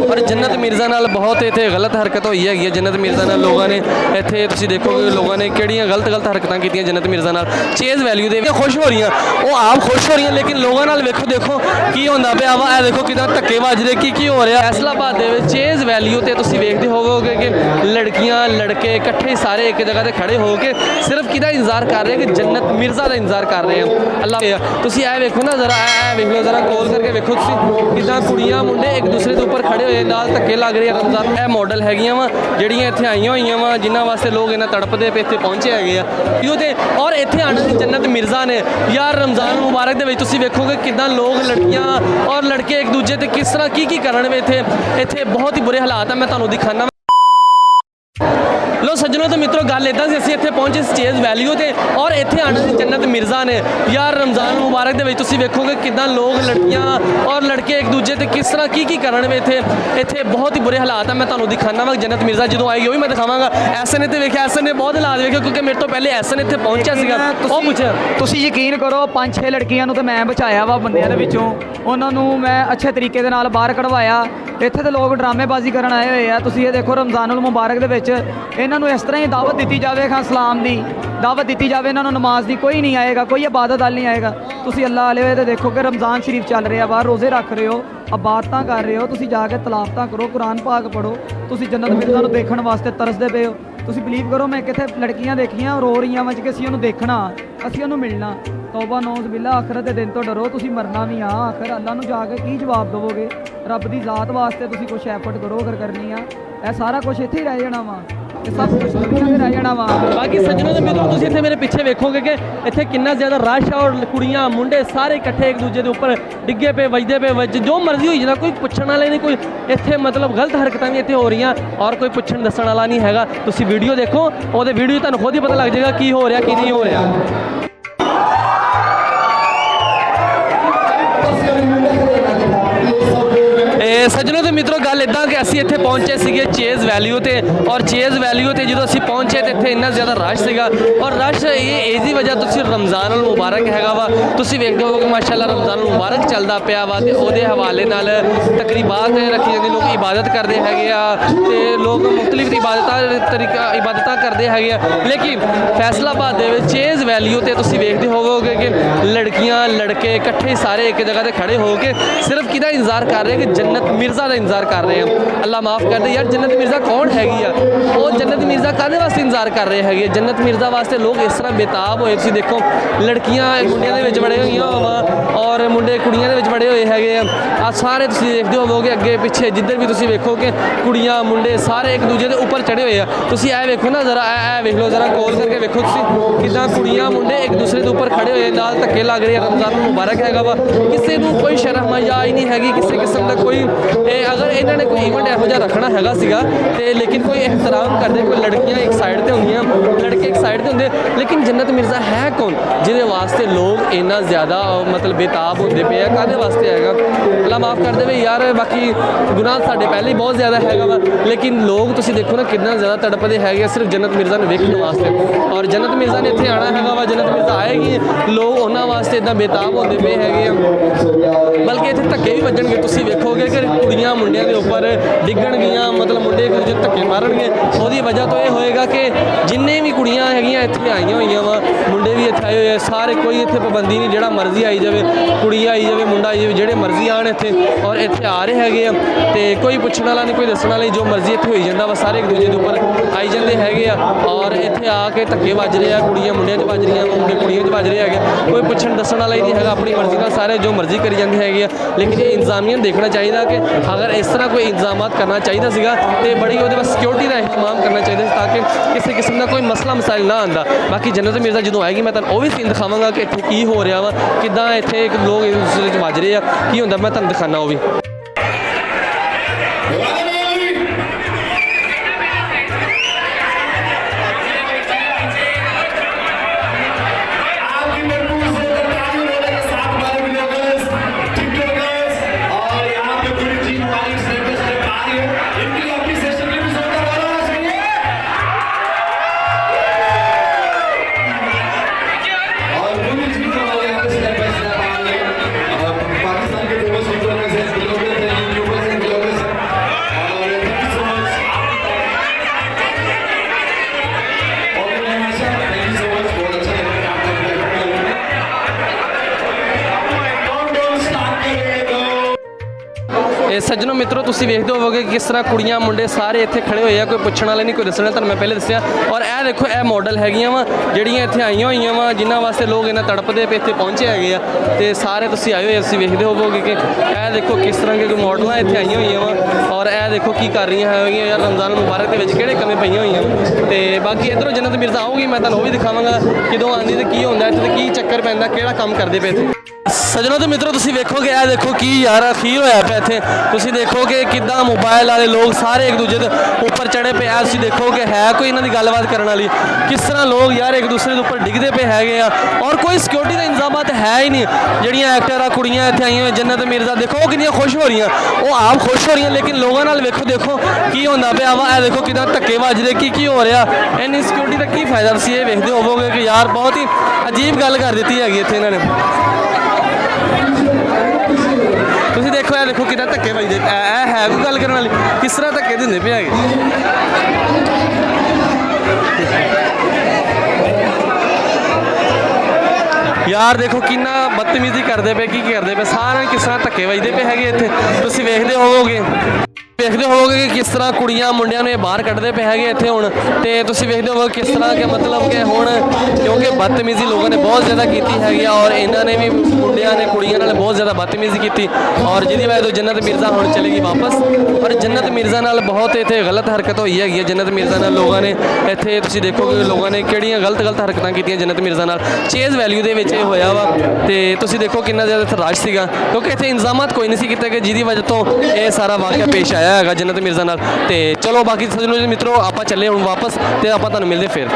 पर जन्नत मिर्ज़ा नाल बहुत इत्थे गलत हरकत हुई है। जन्नत मिर्ज़ा नाल लोगों ने इत्थे तुसीं देखोगे लोगों ने किहड़ियां गलत हरकतां कीतियां जन्नत मिर्ज़ा नाल। चेज़ वैल्यू दे खुश हो रही वो आप खुश हो रही लेकिन लोगों नाल देखो की होंदा पिया वा। ए देखो किदां धक्के वजदे की हो रहा। फैसलाबाद दे विच चेज़ वैल्यू ते तुसीं वेखदे होवोगे कि लड़कियां लड़के इकट्ठे सारे एक जगह ते खड़े हो के सिर्फ किदा इंतजार कर रहे हैं कि जन्नत मिर्ज़ा का इंतजार कर रहे हैं। अल्लाह तुसीं ए वेखो ना जरा ए वेख लो जरा कॉल करके वेखो तुसीं किदां कुड़ियां मुंडे एक दूसरे के उपर खड़े हुए नाल धक्के लग रहे हैं। रमज़ान ए मॉडल हैगियां वा ਜਿਹੜੀਆਂ ਇੱਥੇ ਆਈਆਂ ਹੋਈਆਂ ਵਾ जिन्होंने वास्ते लोग इन्ना तड़पते पे इत्थे पहुंचे है और इत्थे आने की जन्नत मिर्ज़ा ने यार रमज़ान मुबारक दे विच तुसीं वेखोगे किदां लोग लड़कियां और लड़के एक दूजे ते किस तरह की करन इत्थे बहुत ही बुरे हालात है। मैं तुहानूं दिखाना लो सज्जनों तो मित्रों गल इदां सी असीं इत्थे पहुंचे चेज़ वैल्यू ते और इत्थे आने की जन्नत मिर्ज़ा ने यार रमज़ान मुबारक दे विच तुसीं वेखोगे किदां लोग लड़कियां और लड़के एक दूजे ते किस तरह की करन इत्थे बहुत ही बुरे हालात है। मैं तुहानूं दिखाना वा जन्नत मिर्ज़ा जदों आएगी वो भी मैं दिखावांगा। एसएन ते वेखिया एसएन ने बहुत हालात वेखे क्योंकि मेरे तो पहले एसएन इत्थे पहुंचा सीगा ਉਹ ਪੁੱਛਿਆ ਤੁਸੀਂ ਯਕੀਨ ਕਰੋ 5-6 ਲੜਕੀਆਂ ਨੂੰ ਤਾਂ ਮੈਂ ਬਚਾਇਆ ਵਾ ਬੰਦਿਆਂ ਦੇ ਵਿੱਚੋਂ ਉਹਨਾਂ ਨੂੰ ਮੈਂ ਅੱਛੇ ਤਰੀਕੇ ਦੇ ਨਾਲ ਬਾਹਰ ਕਢਵਾਇਆ। ਇੱਥੇ ਤੇ ਲੋਕ ਡਰਾਮੇਬਾਜ਼ੀ ਕਰਨ ਆਏ ਹੋਏ ਆ। ਤੁਸੀਂ ਇਹ ਦੇਖੋ ਰਮਜ਼ਾਨੁਲ ਮੁਬਾਰਕ ਦੇ ਵਿੱਚ ਇਹਨਾਂ ਨੂੰ ਇਸ ਤਰ੍ਹਾਂ ਹੀ ਦਾਵਤ ਦਿੱਤੀ ਜਾਵੇ ਖਾਂ ਸਲਾਮ ਦੀ ਦਾਵਤ ਦਿੱਤੀ ਜਾਵੇ ਇਹਨਾਂ ਨੂੰ ਨਮਾਜ਼ ਦੀ ਕੋਈ ਨਹੀਂ ਆਏਗਾ ਕੋਈ ਇਬਾਦਤ ਵਾਲ ਨਹੀਂ ਆਏਗਾ। ਤੁਸੀਂ ਅੱਲਾਹ ਵਾਲੇ ਹੋਏ ਤੇ ਦੇਖੋ ਕਿ ਰਮਜ਼ਾਨ ਸ਼ਰੀਫ ਚੱਲ ਰਿਹਾ ਬਾਹਰ ਰੋਜ਼ੇ ਰੱਖ ਰਹੇ ਹੋ ਇਬਾਦਤਾਂ ਕਰ ਰਹੇ ਹੋ ਤੁਸੀਂ ਜਾ ਕੇ ਤਲਾਵਤਾਂ ਕਰੋ ਕੁਰਾਨ ਪਾਕ ਪੜ੍ਹੋ ਤੁਸੀਂ ਜੰਨਤ ਮਿਰਜ਼ਾ ਨੂੰ ਦੇਖਣ ਵਾਸਤੇ ਤਰਸਦੇ ਪਏ ਹੋ। ਤੁਸੀਂ ਬਿਲੀਵ ਕਰੋ ਮੈਂ ਕਿੱਥੇ ਲੜਕੀਆਂ ਦੇਖੀਆਂ ਰੋ ਰਹੀਆਂ ਵਾ ਕਿ ਅਸੀਂ ਉਹਨੂੰ ਦੇਖਣਾ ਅਸੀਂ ਉਹਨੂੰ ਮਿਲਣਾ। ਤੌਬਾ ਨੌਜ਼ ਬਿੱਲਾ ਆਖਰਤ ਦੇ ਦਿਨ ਤੋਂ ਡਰੋ ਤੁਸੀਂ ਮਰਨਾ ਵੀ ਆ ਆਖਰ ਅੱਲਾਹ ਨੂੰ ਜਾ ਕੇ ਕੀ ਜਵਾਬ ਦੇਵੋਗੇ। ਰੱਬ ਦੀ ਜ਼ਾਤ ਵਾਸਤੇ ਤੁਸੀਂ ਕੁਛ ਐਫਰਟ ਕਰੋ ਅਗਰ ਕਰਨੀ ਆ ਇਹ ਸਾਰਾ ਕੁਛ ਇੱਥੇ ਹੀ ਰਹਿ ਜਾਣਾ ਵਾ ਇਹ ਸਭ ਕੁਛ ਦੁਨੀਆ 'ਤੇ ਰਹਿ ਜਾਣਾ ਵਾ। बाकी सज्जनों तो मित्रों तुसीं इत्थे मेरे पीछे वेखोगे कि इत्थे कितना ज़्यादा रश है और कुड़ियां मुंडे सारे इकट्ठे एक दूजे के उपर डिगे पे वजदे पे जो मर्जी होई जाना कोई पुछण वाले नहीं कोई इत्थे मतलब गलत हरकतां भी इत्थे हो रही और कोई पुछण दस्सण वाला नहीं हैगा। तुसीं वीडियो देखो ਉਹਦੇ वीडियो तुहानूं खुद ही पता लग जाएगा की हो रहा की नहीं हो रहा। सज्जनों तो मित्रों गल इदा कि असीं इत्थे पहुंचे सीगे चेज़ वैल्यू ते और चेज़ वैल्यू ते जो असीं पहुंचे तो इत्थे इन्ना ज़्यादा रश सीगा और रश ये इसकी वजह तुसीं रमज़ानुल मुबारक हैगा वा तुसीं वेखदे हो कि माशाअल्लाह रमज़ानुल मुबारक चलदा पिया वा ते उहदे हवाले नाल तकरीबात रखी जांदी लोग इबादत करदे हैगे आ ते लोग मुख्तलिफ इबादतां करदे हैगे आ। लेकिन फैसलाबाद दे विच चेज़ वैल्यू ते तुसीं वेखदे होवोगे कि लड़कियां लड़के इकट्ठे सारे एक जगह ते खड़े हो के सिर्फ किहदा इंतजार कर रहे हैं कि जन्नत मिर्ज़ा का इंतजार कर रहे हैं। अल्लाह माफ़ कर दे यार जन्नत मिर्ज़ा कौन हैगी आ वो जन्नत मिर्ज़ा काहदे वास्ते इंतजार कर रहे हैं। जन्नत मिर्ज़ा वास्ते लोग इस तरह बेताब होए तुसीं देखो लड़कियां मुंडियां दे विच बड़े होईयां वा और मुंडे कुड़ियां दे विच बड़े होए हैगे आ सारे तुसीं देखदे होवोगे अगे पिछे जिधर भी तुसीं वेखो कि कुड़ियां मुंडे सारे एक दूजे के उपर चढ़े हुए आ। तुसीं ए वेखो ना जरा ए वेख लो जरा कॉल करके वेखो तुसीं किदां कुड़ियां मुंडे एक दूसरे के उपर खड़े हुए नाल धक्के लग रहे हैं। रमज़ान मुबारक हैगा वा किसी को कोई शर्म हया ही नहीं हैगी किसी किस्म का कोई अगर इन्होंने कोई इवेंट यहो जिहा रखना हैगा सीगा ते लेकिन कोई एहतराम करते कोई लड़कियां एक साइड ते होंदियां लड़के एक साइड ते होंदे लेकिन जन्नत मिर्ज़ा है कौन जिहदे वास्ते लोग इन्ना ज़्यादा मतलब बेताब होंदे पे है काहदे वास्ते हैगा। अल्लाह माफ़ कर दे यार बाकी गुनाह साडे पहले ही बहुत ज़्यादा हैगा वा लेकिन लोग तुसीं देखो ना कितना ज़्यादा तड़पदे हैगे सिर्फ जन्नत मिर्ज़ा नूं वेखण वास्ते और जन्नत मिर्ज़ा ने इत्थे आना हैगा वा जन्नत मिर्ज़ा आएगी लोग उन्हां वास्ते इदां बेताब होंदे पे हैगे बल्कि इत्थे धक्के भी वजणगे तुसीं वेखोगे कि कुड़ियां मुंडियां दे उपर डिग्गणगियां मतलब मुंडे एक दूजे धक्के मारनगे ਉਹਦੀ वजह तो यह होएगा कि जिन्ने भी कुड़ियां हैगियां इत्थे आईयां होईयां वा मुंडे भी इत्थे आए होए सारे कोई इत्थे पाबंदी नहीं जिहड़ा मर्जी आई जावे कुड़ी आई जावे मुंडा आई जावे जिहड़े मर्जी आण इत्थे और इत्थे आ रहे हैगे आ ते कोई पुछण वाला नहीं कोई दस्सण वाला नहीं जो मर्जी इत्थे होई जांदा वा सारे एक दूजे दे उपर आई जांदे हैगे आ और इत्थे आके धक्के वज रहे आ कुड़ियां मुंडियां 'च वज रहीआं मुंडे कुड़ियां 'च वज रहे हैगे कोई पुछण दस्सण वाला ही नहीं हैगा अपनी मर्जी नाल सारे जो मर्जी करी जांदे हैगे आ। लेकिन ये इंतजामिया देखना चाहिए कि अगर इस तरह कोई इंतजाम करना चाहिए सीगा तो बड़ी वो सिक्योरिटी का एहतमाम करना चाहिए ताकि किसी किस्म का कोई मसला मसाइल ना आंदा। बाकी जन्नत मिर्ज़ा जो आएगी मैं तुहानूं वो भी सीन दिखावांगा कि इत्थे की हो रहा वा किदां इत्थे लोग एक दूसरे च वज रहे आ की हुंदा मैं तुहानूं दिखाना वो भी। ਸੱਜਣੋ ਮਿੱਤਰੋ ਤੁਸੀਂ ਵੇਖਦੇ ਹੋਵੋਗੇ ਕਿ ਕਿਸ ਤਰ੍ਹਾਂ ਕੁੜੀਆਂ ਮੁੰਡੇ ਸਾਰੇ ਇੱਥੇ ਖੜੇ ਹੋਏ ਆ, ਕੋਈ ਪੁੱਛਣ ਵਾਲੇ ਨਹੀਂ, ਕੋਈ ਦੱਸਣ ਵਾਲਾ, ਤੁਹਾਨੂੰ ਮੈਂ ਪਹਿਲੇ ਦੱਸਿਆ। ਔਰ ਇਹ ਦੇਖੋ ਇਹ ਮਾਡਲ ਹੈਗੀਆਂ ਵਾ ਜਿਹੜੀਆਂ ਇੱਥੇ ਆਈਆਂ ਹੋਈਆਂ ਵਾ, ਜਿਨ੍ਹਾਂ ਵਾਸਤੇ ਲੋਕ ਇਹਨਾਂ ਤੜਪਦੇ ਪਏ ਇੱਥੇ ਪਹੁੰਚੇ ਹੈਗੇ ਆ, ਤੇ ਸਾਰੇ ਤੁਸੀਂ ਆਏ ਹੋਏ ਤੁਸੀਂ ਵੇਖਦੇ ਹੋਵੋਗੇ ਕਿ ਇਹ ਦੇਖੋ ਕਿਸ ਤਰ੍ਹਾਂ ਦੇ ਕੋਈ ਮਾਡਲਾਂ ਇੱਥੇ ਆਈਆਂ ਹੋਈਆਂ ਵਾ। ਔਰ ਇਹ ਦੇਖੋ ਕੀ ਕਰ ਰਹੀਆਂ ਹੈਗੀਆਂ ਯਾਰ, ਰਮਜ਼ਾਨ ਮੁਬਾਰਕ ਦੇ ਵਿੱਚ ਕਿਹੜੇ ਕਮੇ ਪਈਆਂ ਹੋਈਆਂ ਵਾ। ਤੇ ਬਾਕੀ ਇੱਧਰੋਂ ਜੰਨਤ ਮਿਰਜ਼ਾ ਆਊਗੀ, ਮੈਂ ਤੁਹਾਨੂੰ ਉਹ ਵੀ ਦਿਖਾਵਾਂਗਾ ਕਿਦੋਂ ਆਉਂਦੀ ਤੇ ਕੀ ਹੁੰਦਾ ਇੱਥੇ, ਤੇ ਕੀ ਚੱਕਰ ਪੈਂਦਾ, ਕਿਹੜਾ ਕੰਮ ਕਰਦੇ ਪਏ ਇੱਥੇ। ਸੱਜਣੋ ਤੇ ਮਿੱਤਰੋ ਤੁਸੀਂ ਵੇਖੋਗੇ ਇਹ ਦੇਖੋ ਕੀ ਯਾਰ ਅਖੀਰ ਹੋਇਆ ਪਿਆ ਇੱਥੇ। ਤੁਸੀਂ ਦੇਖੋਗੇ ਕਿੱਦਾਂ ਮੋਬਾਈਲ ਵਾਲੇ ਲੋਕ ਸਾਰੇ ਇੱਕ ਦੂਜੇ ਦੇ ਉੱਪਰ ਚੜੇ ਪਏ ਆ। ਤੁਸੀਂ ਦੇਖੋਗੇ ਹੈ ਕੋਈ ਇਹਨਾਂ ਦੀ ਗੱਲਬਾਤ ਕਰਨ ਵਾਲੀ, ਕਿਸ ਤਰ੍ਹਾਂ ਲੋਕ ਯਾਰ ਇੱਕ ਦੂਸਰੇ ਦੇ ਉੱਪਰ ਡਿੱਗਦੇ ਪਏ ਹੈਗੇ ਆ। ਔਰ ਕੋਈ ਸਿਕਿਉਰਿਟੀ ਦਾ ਇੰਤਜ਼ਾਮਾਤ ਹੈ ਹੀ ਨਹੀਂ। ਜਿਹੜੀਆਂ ਐਕਟਰ ਆ ਕੁੜੀਆਂ ਇੱਥੇ ਆਈਆਂ ਹੋਈਆਂ, ਜੰਨਤ ਮਿਰਜ਼ਾ ਦੇਖੋ ਉਹ ਕਿੰਨੀਆਂ ਖੁਸ਼ ਹੋ ਰਹੀਆਂ, ਉਹ ਆਪ ਖੁਸ਼ ਹੋ ਰਹੀਆਂ, ਲੇਕਿਨ ਲੋਕਾਂ ਨਾਲ ਦੇਖੋ ਕੀ ਹੁੰਦਾ ਪਿਆ ਵਾ। ਇਹ ਦੇਖੋ ਕਿੱਦਾਂ ਧੱਕੇ ਵੱਜਦੇ, ਕੀ ਹੋ ਰਿਹਾ। ਇੰਨੀ ਸਿਕਿਉਰਿਟੀ ਦਾ ਕੀ ਫਾਇਦਾ, ਤੁਸੀਂ ਇਹ ਵੇਖਦੇ ਹੋਵੋਗੇ ਕਿ ਯਾਰ ਬਹੁਤ ਹੀ ਅਜੀਬ ਗੱਲ ਕਰ ਦਿੱਤੀ ਹੈਗੀ ਇੱਥੇ ਇਹਨਾਂ ਨੇ। ਤੁਸੀਂ ਦੇਖੋ ਇਹ ਦੇਖੋ ਕਿੱਦਾਂ ਧੱਕੇ ਵੱਜਦੇ, ਇਹ ਹੈ ਕੋਈ ਗੱਲ ਕਰਨ ਵਾਲੀ, ਕਿਸ ਤਰ੍ਹਾਂ ਧੱਕੇ ਦਿੰਦੇ ਪਏ ਹੈਗੇ। ਯਾਰ ਦੇਖੋ ਕਿੰਨਾ ਬਦਤਮੀਜ਼ੀ ਕਰਦੇ ਪਏ, ਕੀ ਕਰਦੇ ਪਏ, ਸਾਰਿਆਂ ਨੂੰ ਕਿਸ ਤਰ੍ਹਾਂ ਧੱਕੇ ਵੱਜਦੇ ਪਏ ਹੈਗੇ ਇੱਥੇ। ਤੁਸੀਂ ਵੇਖਦੇ ਹੋਵੋਗੇ ਕਿ ਕਿਸ ਤਰ੍ਹਾਂ ਕੁੜੀਆਂ ਮੁੰਡਿਆਂ ਨੂੰ ਇਹ ਬਾਹਰ ਕੱਢਦੇ ਪਏ ਹੈਗੇ ਇੱਥੇ ਹੁਣ। ਤੇ ਤੁਸੀਂ ਵੇਖਦੇ ਹੋਵੋਗੇ ਕਿਸ ਤਰ੍ਹਾਂ ਕਿ ਮਤਲਬ ਕਿ ਹੁਣ ਕਿਉਂਕਿ ਬਦਤਮੀਜ਼ੀ ਲੋਕਾਂ ਨੇ ਬਹੁਤ ਜ਼ਿਆਦਾ ਕੀਤੀ ਹੈਗੀ ਆ, ਔਰ ਇਹਨਾਂ ਨੇ ਵੀ ਮੁੰਡਿਆਂ ਨੇ ਕੁੜੀਆਂ ਨਾਲ ਬਹੁਤ ਜ਼ਿਆਦਾ ਬਦਤਮੀਜ਼ੀ ਕੀਤੀ, ਔਰ ਜਿਹਦੀ ਵਜ੍ਹਾ ਤੋਂ ਜੰਨਤ ਮਿਰਜ਼ਾ ਹੁਣ ਚਲੇਗੀ ਵਾਪਸ। ਔਰ ਜੰਨਤ ਮਿਰਜ਼ਾ ਨਾਲ ਬਹੁਤ ਇੱਥੇ ਗਲਤ ਹਰਕਤ ਹੋਈ ਹੈਗੀ ਹੈ। ਜੰਨਤ ਮਿਰਜ਼ਾ ਨਾਲ ਲੋਕਾਂ ਨੇ ਇੱਥੇ ਤੁਸੀਂ ਦੇਖੋਗੇ ਲੋਕਾਂ ਨੇ ਕਿਹੜੀਆਂ ਗਲਤ ਹਰਕਤਾਂ ਕੀਤੀਆਂ ਜੰਨਤ ਮਿਰਜ਼ਾ ਨਾਲ। ਚੇਜ਼ ਵੈਲਿਊ ਦੇ ਵਿੱਚ ਇਹ ਹੋਇਆ ਵਾ, ਤੇ ਤੁਸੀਂ ਦੇਖੋ ਕਿੰਨਾ ਜ਼ਿਆਦਾ ਇੱਥੇ ਰਸ਼ ਸੀਗਾ, ਕਿਉਂਕਿ ਇੱਥੇ ਇੰਤਜ਼ਾਮਾਤ ਕੋਈ ਨਹੀਂ ਸੀ ਕੀਤੇ ਗਏ, ਜਿਹਦੀ ਵਜ੍ਹਾ ਤੋਂ ਇਹ ਸਾਰਾ ਵਾਕਿਆ ਪੇਸ਼ ਆਇਆ ਹੈਗਾ ਜੰਨਤ ਮਿਰਜ਼ਾ ਨਾਲ। ਤੇ ਚਲੋ ਬਾਕੀ ਸੱਜਣੋ ਮਿੱਤਰੋ ਆਪਾਂ ਚੱਲੇ ਹੁਣ ਵਾਪਸ, ਤੇ ਆਪਾਂ ਤੁਹਾਨੂੰ ਮਿਲਦੇ ਫਿਰ।